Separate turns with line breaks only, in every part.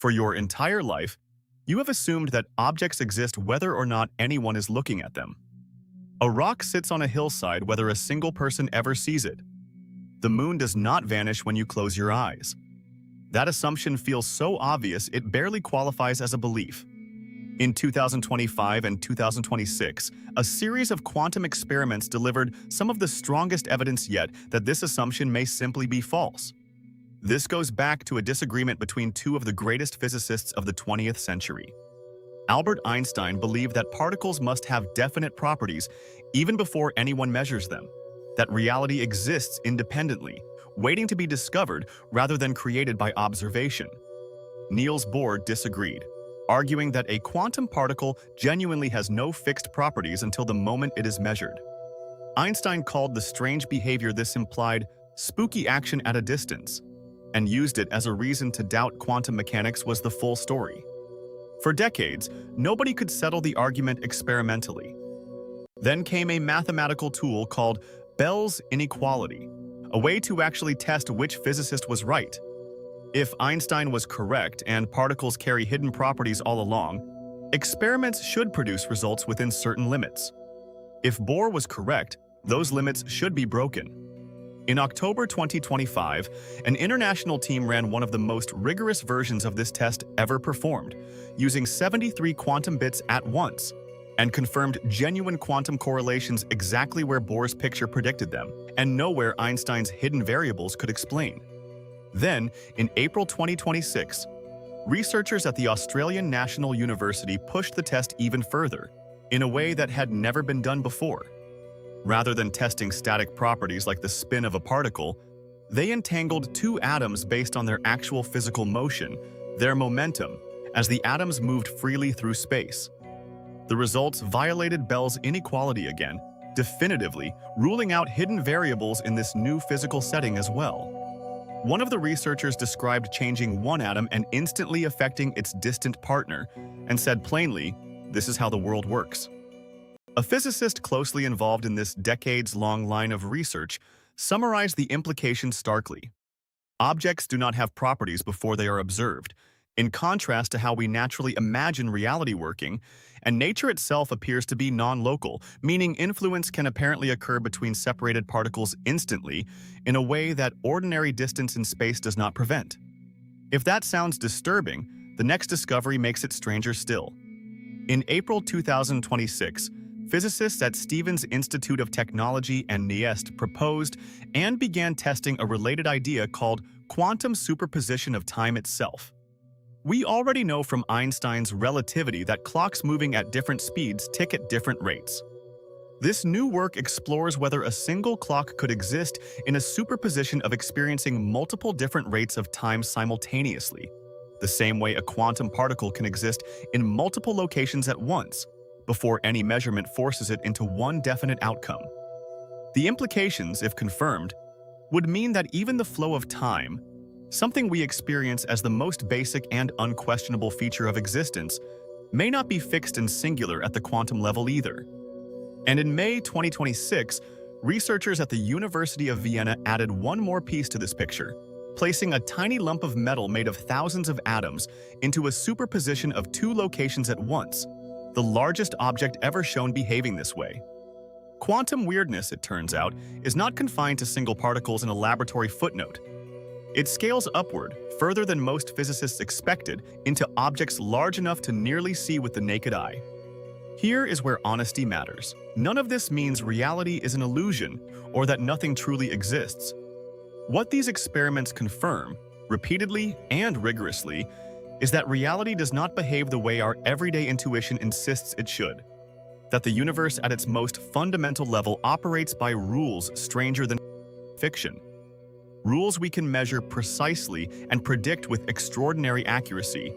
For your entire life, you have assumed that objects exist whether or not anyone is looking at them. A rock sits on a hillside whether a single person ever sees it. The moon does not vanish when you close your eyes. That assumption feels so obvious it barely qualifies as a belief. In 2025 and 2026, a series of quantum experiments delivered some of the strongest evidence yet that this assumption may simply be false. This goes back to a disagreement between two of the greatest physicists of the 20th century. Albert Einstein believed that particles must have definite properties even before anyone measures them, that reality exists independently, waiting to be discovered rather than created by observation. Niels Bohr disagreed, arguing that a quantum particle genuinely has no fixed properties until the moment it is measured. Einstein called the strange behavior this implied spooky action at a distance, and used it as a reason to doubt quantum mechanics was the full story. For decades, nobody could settle the argument experimentally. Then came a mathematical tool called Bell's inequality, a way to actually test which physicist was right. If Einstein was correct and particles carry hidden properties all along, experiments should produce results within certain limits. If Bohr was correct, those limits should be broken. In October 2025, an international team ran one of the most rigorous versions of this test ever performed, using 73 quantum bits at once, and confirmed genuine quantum correlations exactly where Bohr's picture predicted them, and nowhere Einstein's hidden variables could explain. Then, in April 2026, researchers at the Australian National University pushed the test even further, in a way that had never been done before. Rather than testing static properties like the spin of a particle, they entangled two atoms based on their actual physical motion, their momentum, as the atoms moved freely through space. The results violated Bell's inequality again, definitively ruling out hidden variables in this new physical setting as well. One of the researchers described changing one atom and instantly affecting its distant partner, and said plainly, "This is how the world works." A physicist closely involved in this decades-long line of research summarized the implications starkly. Objects do not have properties before they are observed, in contrast to how we naturally imagine reality working, and nature itself appears to be non-local, meaning influence can apparently occur between separated particles instantly in a way that ordinary distance in space does not prevent. If that sounds disturbing, the next discovery makes it stranger still. In April 2026, physicists at Stevens Institute of Technology and NIEST proposed and began testing a related idea called quantum superposition of time itself. We already know from Einstein's relativity that clocks moving at different speeds tick at different rates. This new work explores whether a single clock could exist in a superposition of experiencing multiple different rates of time simultaneously, the same way a quantum particle can exist in multiple locations at once, before any measurement forces it into one definite outcome. The implications, if confirmed, would mean that even the flow of time, something we experience as the most basic and unquestionable feature of existence, may not be fixed and singular at the quantum level either. And in May 2026, researchers at the University of Vienna added one more piece to this picture, placing a tiny lump of metal made of thousands of atoms into a superposition of two locations at once, the largest object ever shown behaving this way. Quantum weirdness, it turns out, is not confined to single particles in a laboratory footnote. It scales upward, further than most physicists expected, into objects large enough to nearly see with the naked eye. Here is where honesty matters. None of this means reality is an illusion or that nothing truly exists. What these experiments confirm, repeatedly and rigorously, is that reality does not behave the way our everyday intuition insists it should. That the universe at its most fundamental level operates by rules stranger than fiction. Rules we can measure precisely and predict with extraordinary accuracy,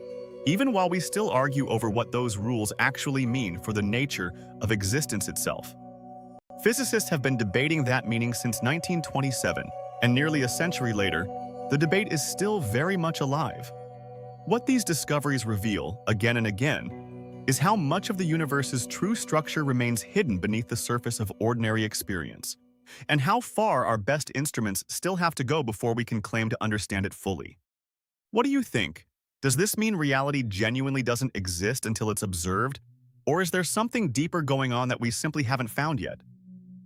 even while we still argue over what those rules actually mean for the nature of existence itself. Physicists have been debating that meaning since 1927, and nearly a century later, the debate is still very much alive. What these discoveries reveal, again and again, is how much of the universe's true structure remains hidden beneath the surface of ordinary experience, and how far our best instruments still have to go before we can claim to understand it fully. What do you think? Does this mean reality genuinely doesn't exist until it's observed? Or is there something deeper going on that we simply haven't found yet?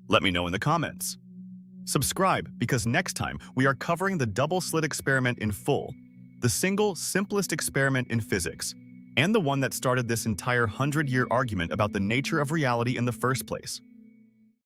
Let me know in the comments. Subscribe, because next time we are covering the double-slit experiment in full, the single, simplest experiment in physics, and the one that started this entire 100-year argument about the nature of reality in the first place.